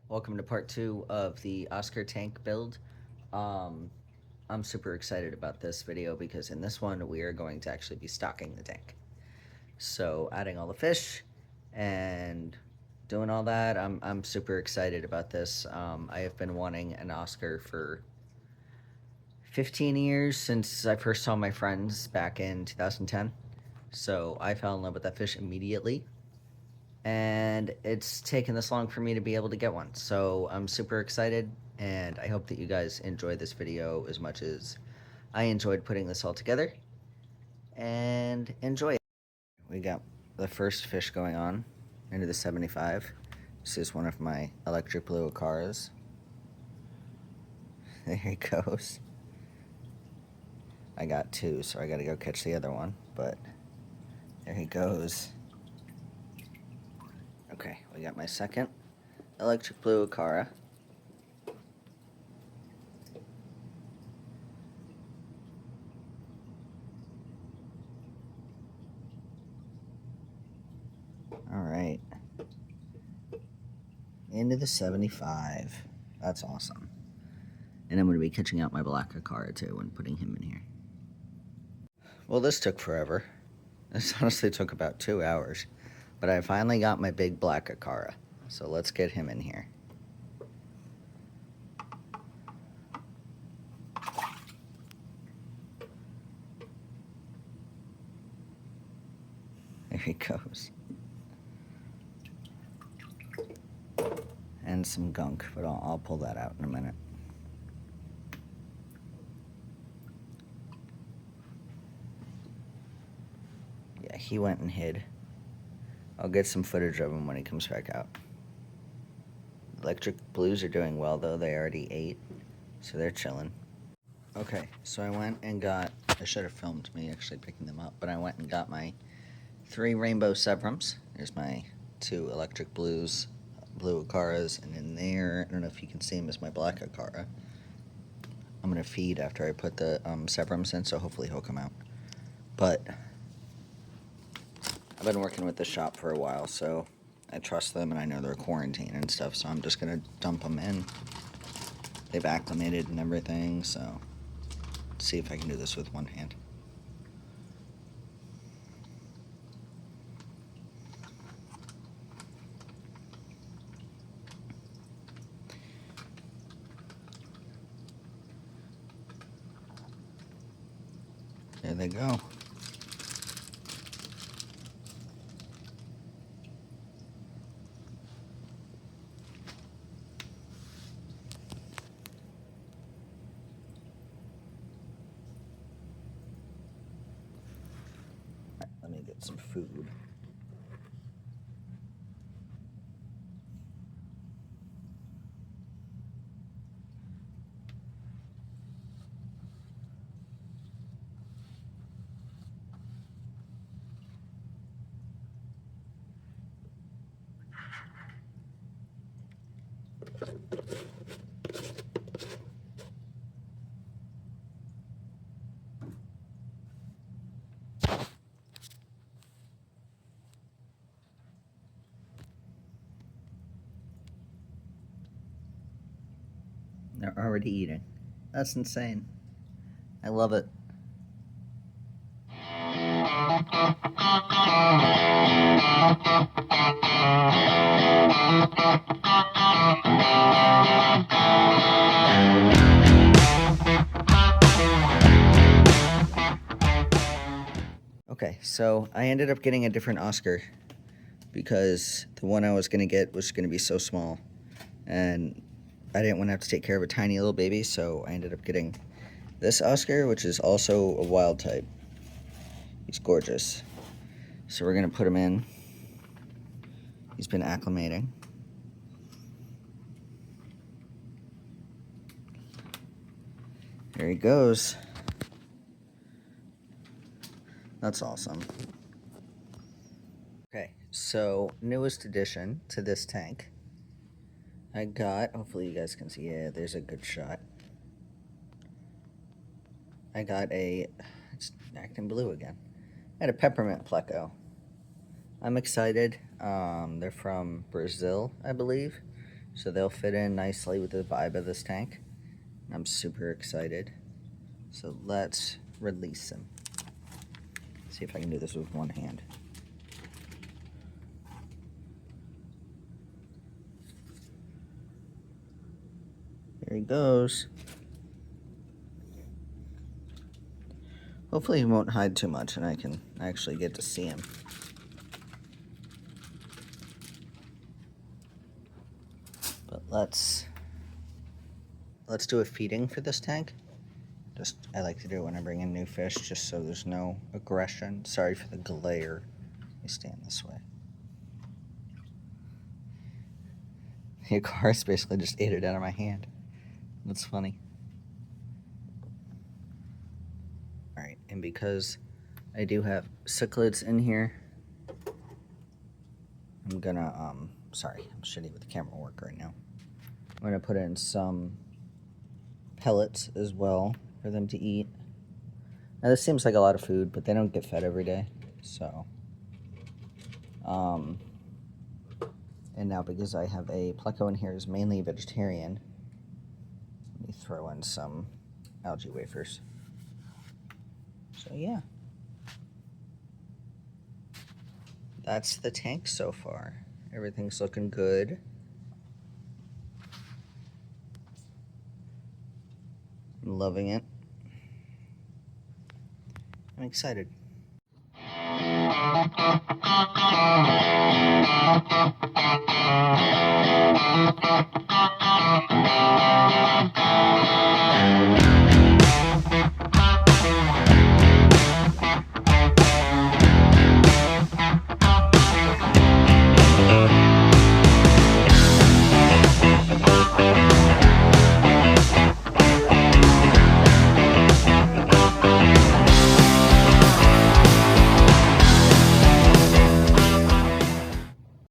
Welcome to part 2 of the Oscar tank build. Um, I'm super excited about this video because in this one we are going to actually be stocking the tank. So adding all the fish and doing all that, I'm super excited about this. I have been wanting an Oscar for 15 years since I first saw my friends back in 2010. So I fell in love with that fish immediately, and it's taken this long for me to be able to get one. So I'm super excited, and I hope that you guys enjoy this video as much as I enjoyed putting this all together. And enjoy it. We got the first fish going on into the 75. This is one of my electric blue Acaras. There he goes. I got two, so I gotta go catch the other one, but there he goes. Okay, we got my second electric blue Acara. All right. Into the 75. That's awesome. And I'm going to be catching out my black Acara too and putting him in here. Well, this took forever. This honestly took about 2 hours. But I finally got my big black Acara. So let's get him in here. There he goes. And some gunk, but I'll pull that out in a minute. Yeah, he went and hid. I'll get some footage of him when he comes back out. Electric blues are doing well though. They already ate, so they're chilling. Okay, so I went and got, I should have filmed me actually picking them up, but I went and got my 3 rainbow Sevrums. There's my 2 electric blues, blue Acaras, and in there, I don't know if you can see him, is my black Acara. I'm gonna feed after I put the Sevrums in, so hopefully he'll come out. But I've been working with the shop for a while, so I trust them and I know they're quarantined and stuff, so I'm just gonna dump them in. They've acclimated and everything, so let's see if I can do this with one hand. There they go. Let me get some food. They're already eating. That's insane. I love it. Okay, so I ended up getting a different Oscar because the one I was going to get was going to be so small, and I didn't want to have to take care of a tiny little baby, so I ended up getting this Oscar, which is also a wild type. He's gorgeous. So we're going to put him in. He's been acclimating. There he goes. That's awesome. Okay, so newest addition to this tank. I got, hopefully you guys can see, yeah, there's a good shot. I got it's acting blue again. I got a Peppermint Pleco. I'm excited. They're from Brazil, I believe. So they'll fit in nicely with the vibe of this tank. I'm super excited. So let's release them. See if I can do this with one hand. There he goes. Hopefully he won't hide too much and I can actually get to see him. But let's do a feeding for this tank. I like to do it when I bring in new fish, just so there's no aggression. Sorry for the glare. Let me stand this way. The Acaras basically just ate it out of my hand. That's funny. Alright, and because I do have cichlids in here, I'm gonna, sorry, I'm shitty with the camera work right now. I'm gonna put in some pellets as well for them to eat. Now this seems like a lot of food, but they don't get fed every day, so. And now because I have a Pleco in here is mainly vegetarian, let me throw in some algae wafers. So yeah. That's the tank so far. Everything's looking good. I'm loving it. I'm excited.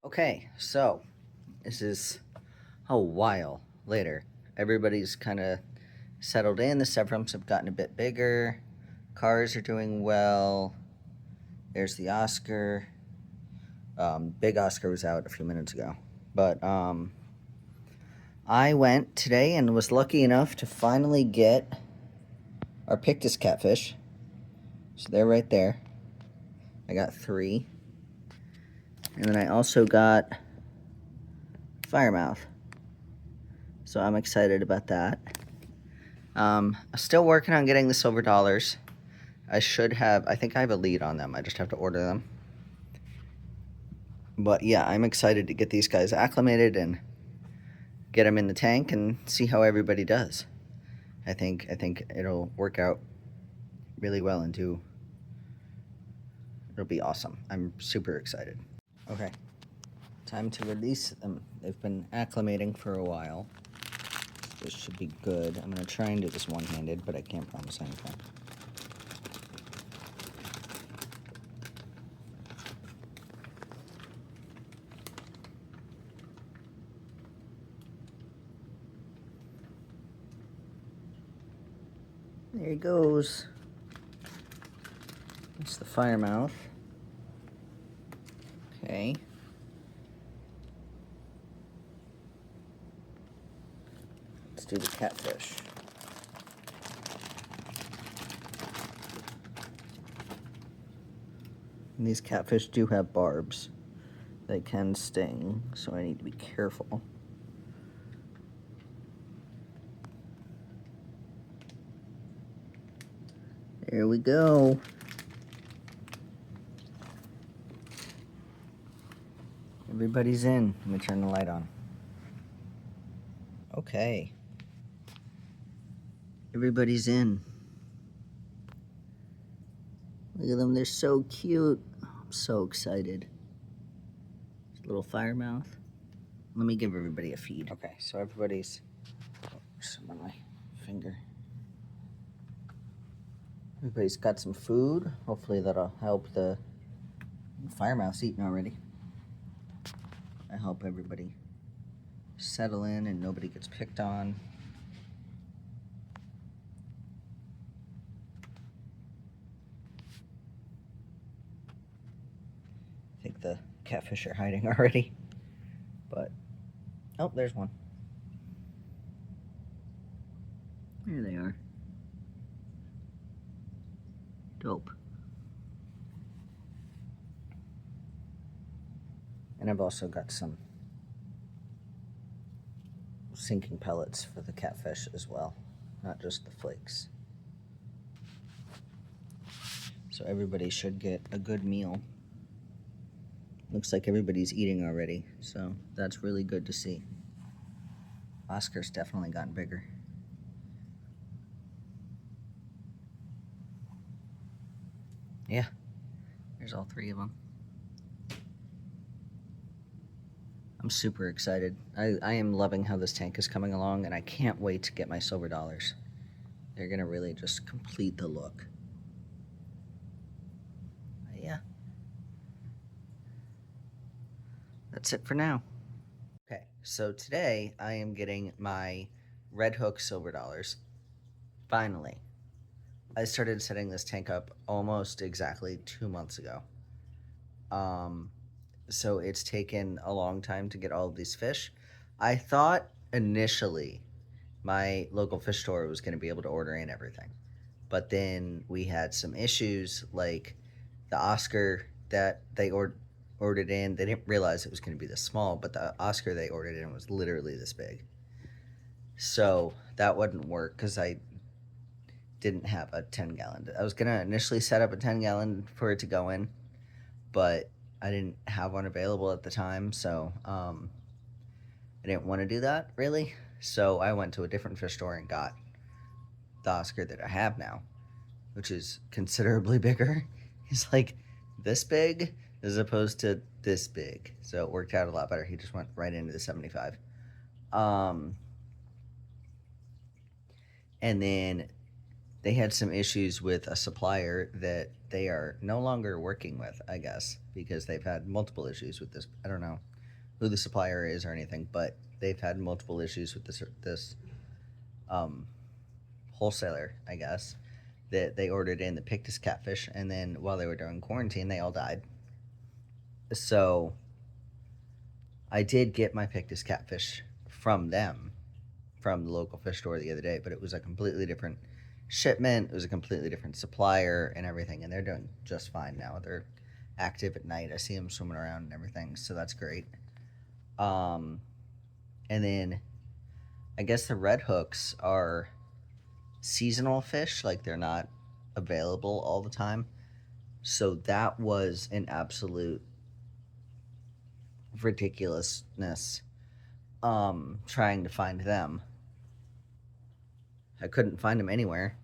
Okay, so this is a while later. Everybody's kind of settled in. The Sevrums have gotten a bit bigger. Cars are doing well. There's the Oscar. Big Oscar was out a few minutes ago. But I went today and was lucky enough to finally get our Pictus Catfish. So they're right there. I got 3. And then I also got firemouth. So I'm excited about that. I'm still working on getting the silver dollars. I think I have a lead on them. I just have to order them. But yeah, I'm excited to get these guys acclimated and get them in the tank and see how everybody does. I think it'll work out really well and it'll be awesome. I'm super excited. Okay, time to release them. They've been acclimating for a while. This should be good. I'm gonna try and do this one-handed, but I can't promise anything. There he goes. That's the firemouth. Okay. Let's do the catfish. And these catfish do have barbs. They can sting, so I need to be careful. There we go. Everybody's in. Let me turn the light on. Okay. Everybody's in. Look at them, they're so cute. I'm so excited. Little firemouth. Let me give everybody a feed. Okay, so everybody's... Oh, there's some on my finger. Everybody's got some food. Hopefully that'll help the firemouth's eating already. I help everybody settle in and nobody gets picked on. I think the catfish are hiding already, but Oh, there's one. There they are. Dope. And I've also got some sinking pellets for the catfish as well, not just the flakes. So everybody should get a good meal. Looks like everybody's eating already, so that's really good to see. Oscar's definitely gotten bigger. Yeah, there's all three of them. I'm super excited. I am loving how this tank is coming along, and I can't wait to get my silver dollars. They're gonna really just complete the look. But yeah. That's it for now. Okay, so today I am getting my red hook silver dollars. Finally. I started setting this tank up almost exactly 2 months ago. So it's taken a long time to get all of these fish. I thought initially my local fish store was going to be able to order in everything. But then we had some issues, like the Oscar that they ordered in. They didn't realize it was going to be this small, but the Oscar they ordered in was literally this big. So that wouldn't work because I didn't have a 10-gallon. I was going to initially set up a 10-gallon for it to go in, but I didn't have one available at the time, so I didn't want to do that, really. So I went to a different fish store and got the Oscar that I have now, which is considerably bigger. He's like this big as opposed to this big, so it worked out a lot better. He just went right into the 75. And then they had some issues with a supplier that they are no longer working with, I guess, because they've had multiple issues with this. I don't know who the supplier is or anything, but they've had multiple issues with this wholesaler, I guess, that they ordered in the Pictus Catfish, and then while they were doing quarantine, they all died. So I did get my Pictus Catfish from them, from the local fish store the other day, but it was a completely different shipment. It was a completely different supplier and everything, and they're doing just fine now. They're active at night. I see them swimming around and everything, so that's great. And then I guess the red hooks are seasonal fish, like they're not available all the time. So that was an absolute ridiculousness, trying to find them. I couldn't find them anywhere.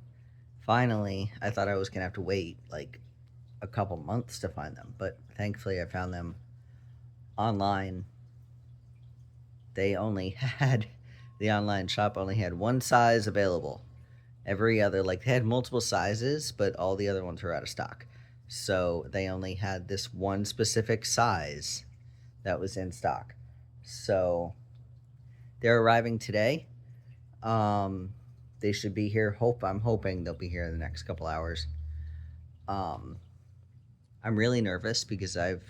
Finally, I thought I was gonna have to wait like a couple months to find them, but thankfully I found them online. They only had, the online shop only had one size available. Every other, like, they had multiple sizes, but all the other ones were out of stock. So they only had this one specific size that was in stock. So they're arriving today. They should be here. I'm hoping they'll be here in the next couple hours. I'm really nervous because I've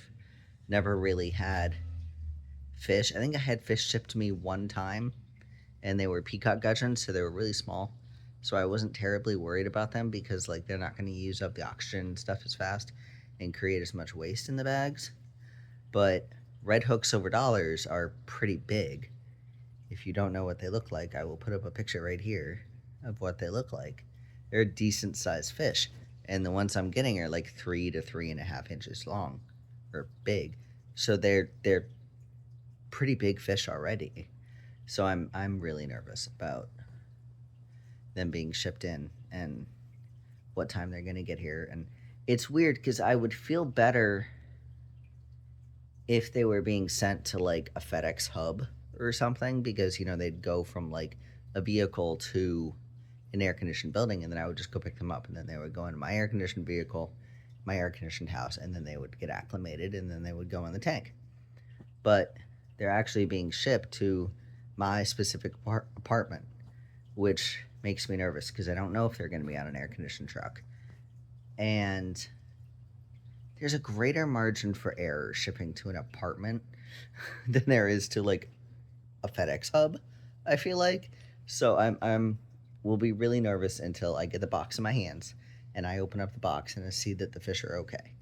never really had fish. I think I had fish shipped to me one time, and they were peacock gudgeons, so they were really small. So I wasn't terribly worried about them because, like, they're not going to use up the oxygen and stuff as fast and create as much waste in the bags. But red hook silver dollars are pretty big. If you don't know what they look like, I will put up a picture right here of what they look like. They're a decent sized fish, and the ones I'm getting are like 3 to 3.5 inches long, or big. So they're pretty big fish already. So I'm really nervous about them being shipped in and what time they're going to get here. And it's weird because I would feel better if they were being sent to like a FedEx hub or something, because, you know, they'd go from like a vehicle to an air-conditioned building, and then I would just go pick them up, and then they would go into my air-conditioned vehicle, my air-conditioned house, and then they would get acclimated, and then they would go in the tank. But they're actually being shipped to my specific apartment, which makes me nervous because I don't know if they're going to be on an air-conditioned truck. And there's a greater margin for error shipping to an apartment than there is to like a FedEx hub, I feel like. So will be really nervous until I get the box in my hands and I open up the box and I see that the fish are okay.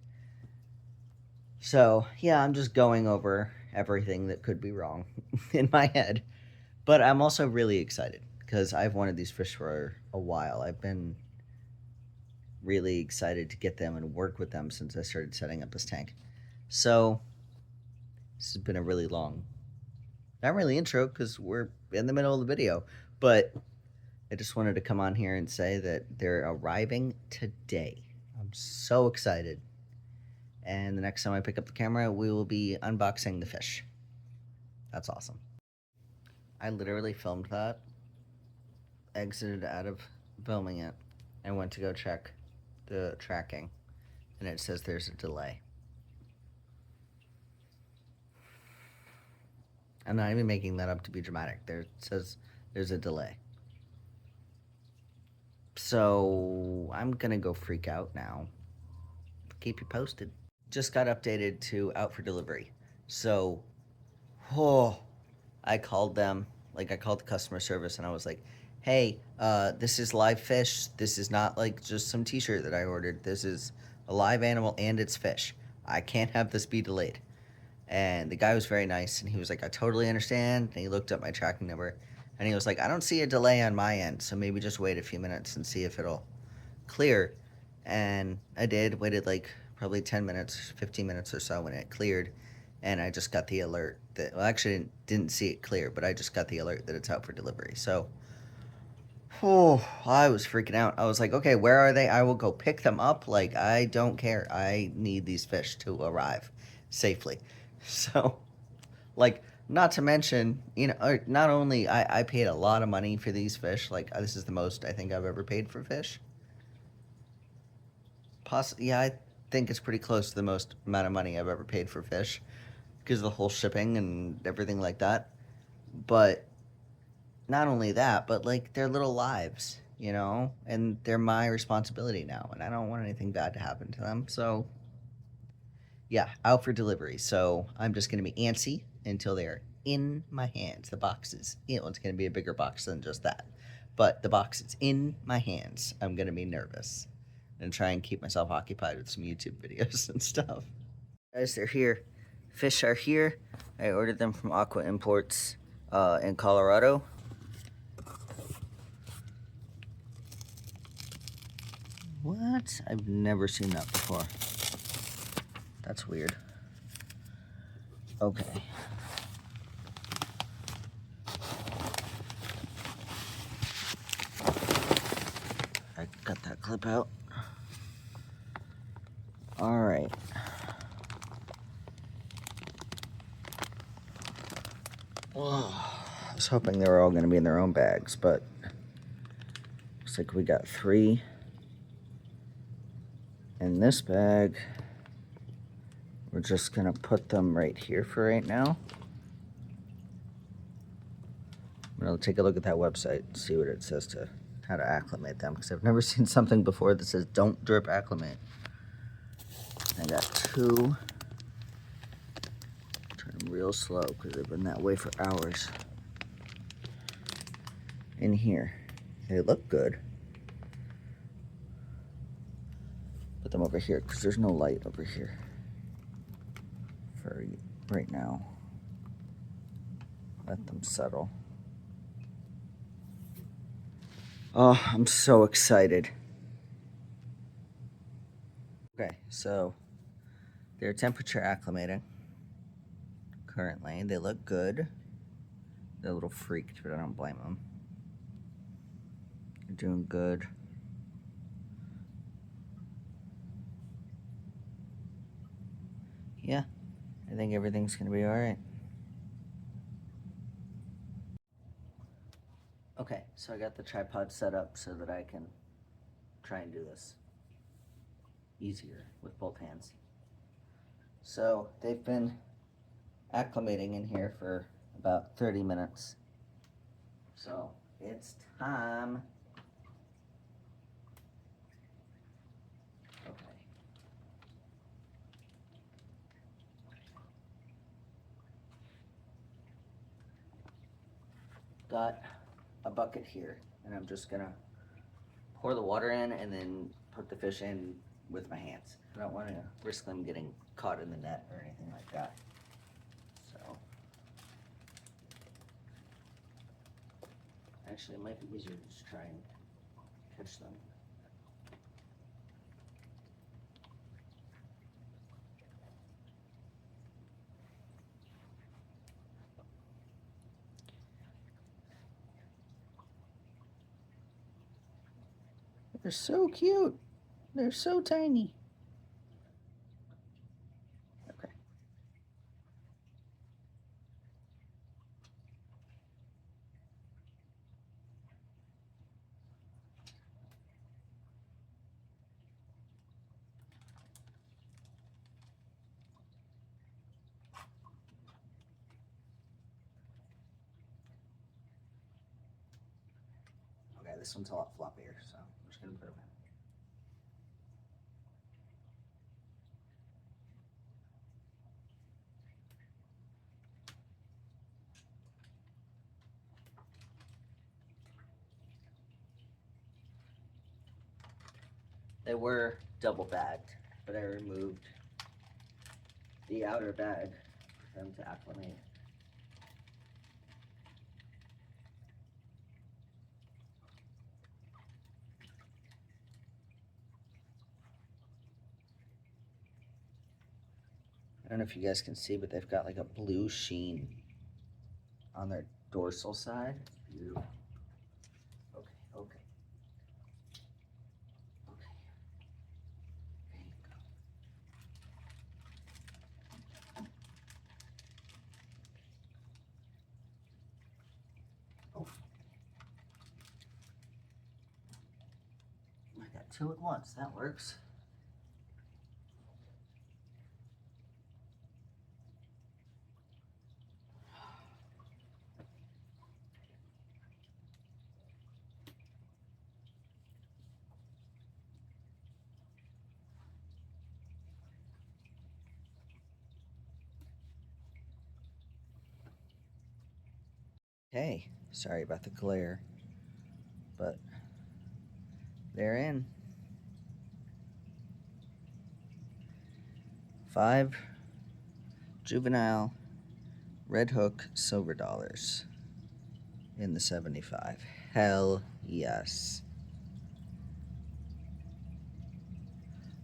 So, yeah, I'm just going over everything that could be wrong in my head. But I'm also really excited because I've wanted these fish for a while. I've been really excited to get them and work with them since I started setting up this tank. So, this has been a really long, not really intro because we're in the middle of the video, but I just wanted to come on here and say that they're arriving today. I'm so excited. And the next time I pick up the camera, we will be unboxing the fish. That's awesome. I literally filmed that, exited out of filming it, and went to go check the tracking, and it says there's a delay. I'm not even making that up to be dramatic. There it says there's a delay. So I'm gonna go freak out now. Keep you posted. Just got updated to out for delivery. So, I called them, like I called the customer service and I was like, hey, this is live fish. This is not like just some t-shirt that I ordered. This is a live animal and it's fish. I can't have this be delayed. And the guy was very nice and he was like, I totally understand. And he looked up my tracking number and he was like, I don't see a delay on my end. So maybe just wait a few minutes and see if it'll clear. And I did, waited like probably 10 minutes, 15 minutes or so when it cleared. And I just got the alert that, well, actually didn't see it clear, but I just got the alert that it's out for delivery. So, I was freaking out. I was like, okay, where are they? I will go pick them up. Like, I don't care. I need these fish to arrive safely. So, like, not to mention, you know, not only I paid a lot of money for these fish. Like, this is the most I think I've ever paid for fish. Yeah, I think it's pretty close to the most amount of money I've ever paid for fish because of the whole shipping and everything like that. But not only that, but like they're little lives, you know, and they're my responsibility now, and I don't want anything bad to happen to them. So, yeah, out for delivery. So I'm just gonna be antsy until they're in my hands. The boxes, you know, it's gonna be a bigger box than just that, but the box is in my hands. I'm gonna be nervous and try and keep myself occupied with some YouTube videos and stuff. Guys, they're here. Fish are here. I ordered them from Aqua Imports in Colorado. What? I've never seen that before. That's weird. Okay. I got that clip out. All right. I was hoping they were all going to be in their own bags, but looks like we got 3 in this bag. We're just going to put them right here for right now. I'm going to take a look at that website and see what it says to how to acclimate them, because I've never seen something before that says don't drip acclimate. I got 2. Turn them real slow because they've been that way for hours. In here. They look good. Put them over here because there's no light over here for right now. Let them settle. Oh, I'm so excited. Okay, so they're temperature acclimating currently. They look good. They're a little freaked, but I don't blame them. They're doing good. Yeah, I think everything's gonna be all right. Okay, so I got the tripod set up so that I can try and do this easier with both hands. So they've been acclimating in here for about 30 minutes. So it's time. Okay. got a bucket here, and I'm just gonna pour the water in and then put the fish in with my hands. I don't want to risk them getting caught in the net or anything like that. So, actually, it might be easier to just try and catch them. They're so cute. They're so tiny. Okay. Okay, this one's a lot floppier, so I'm just gonna put them in. They were double bagged, but I removed the outer bag for them to acclimate. I don't know if you guys can see, but they've got like a blue sheen on their dorsal side. Beautiful. Okay, okay. Okay. There you go. Oh. I got two at once. That works. Hey, sorry about the glare, but they're in. 5 juvenile red hook silver dollars in the 75. Hell yes.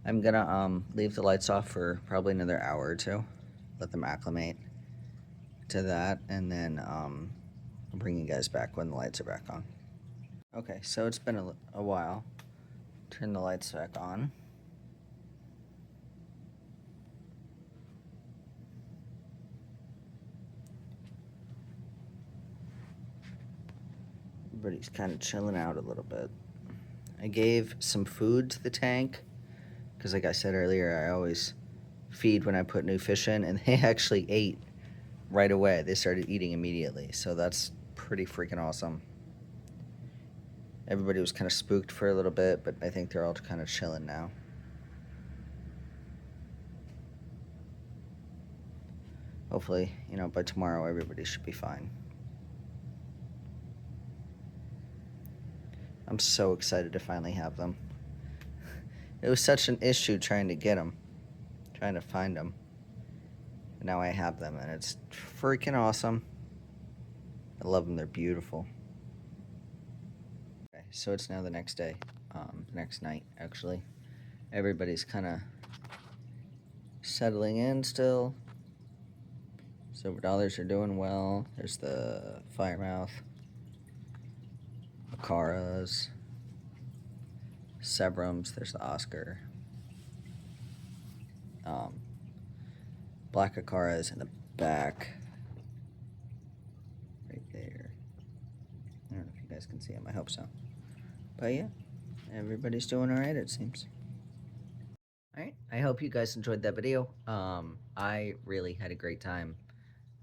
I'm gonna leave the lights off for probably another hour or two, let them acclimate to that, and then I'll bring you guys back when the lights are back on. Okay, so it's been a while. Turn the lights back on. Everybody's kind of chilling out a little bit. I gave some food to the tank because, like I said earlier, I always feed when I put new fish in, and they actually ate right away. They started eating immediately, so that's pretty freaking awesome. Everybody was kind of spooked for a little bit, but I think they're all kind of chilling now. Hopefully, by tomorrow everybody should be fine. I'm so excited to finally have them. It was such an issue trying to get them, trying to find them. And now I have them, and it's freaking awesome. I love them. They're beautiful. Okay, so it's now the next day, next night, actually. Everybody's kind of settling in still. Silver dollars are doing well. There's the firemouth, Acaras, Sevrums. There's the Oscar. Black Acaras in the back, right there. I don't know if you guys can see them. I hope so. But yeah, everybody's doing all right, it seems. All right, I hope you guys enjoyed that video. I really had a great time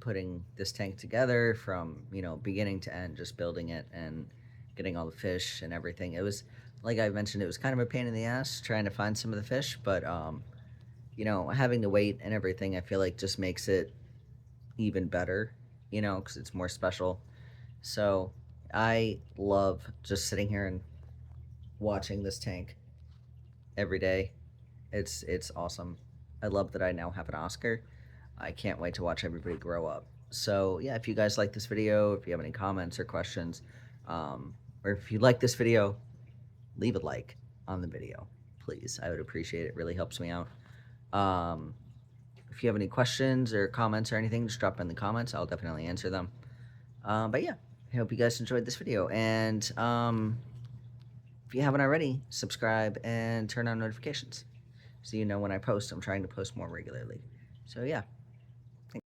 putting this tank together from beginning to end, just building it and getting all the fish and everything. It was, like I mentioned, it was kind of a pain in the ass trying to find some of the fish, but having to wait and everything, I feel like just makes it even better, because it's more special. So I love just sitting here and watching this tank every day. It's awesome. I love that I now have an Oscar. I can't wait to watch everybody grow up. So yeah, if you guys like this video, if you have any comments or questions, or if you like this video, leave a like on the video, please. I would appreciate it. It really helps me out. Um, if you have any questions or comments or anything, just drop in the comments. I'll definitely answer them. But yeah, I hope you guys enjoyed this video. And if you haven't already, subscribe and turn on notifications so you know when I post. I'm trying to post more regularly. So yeah,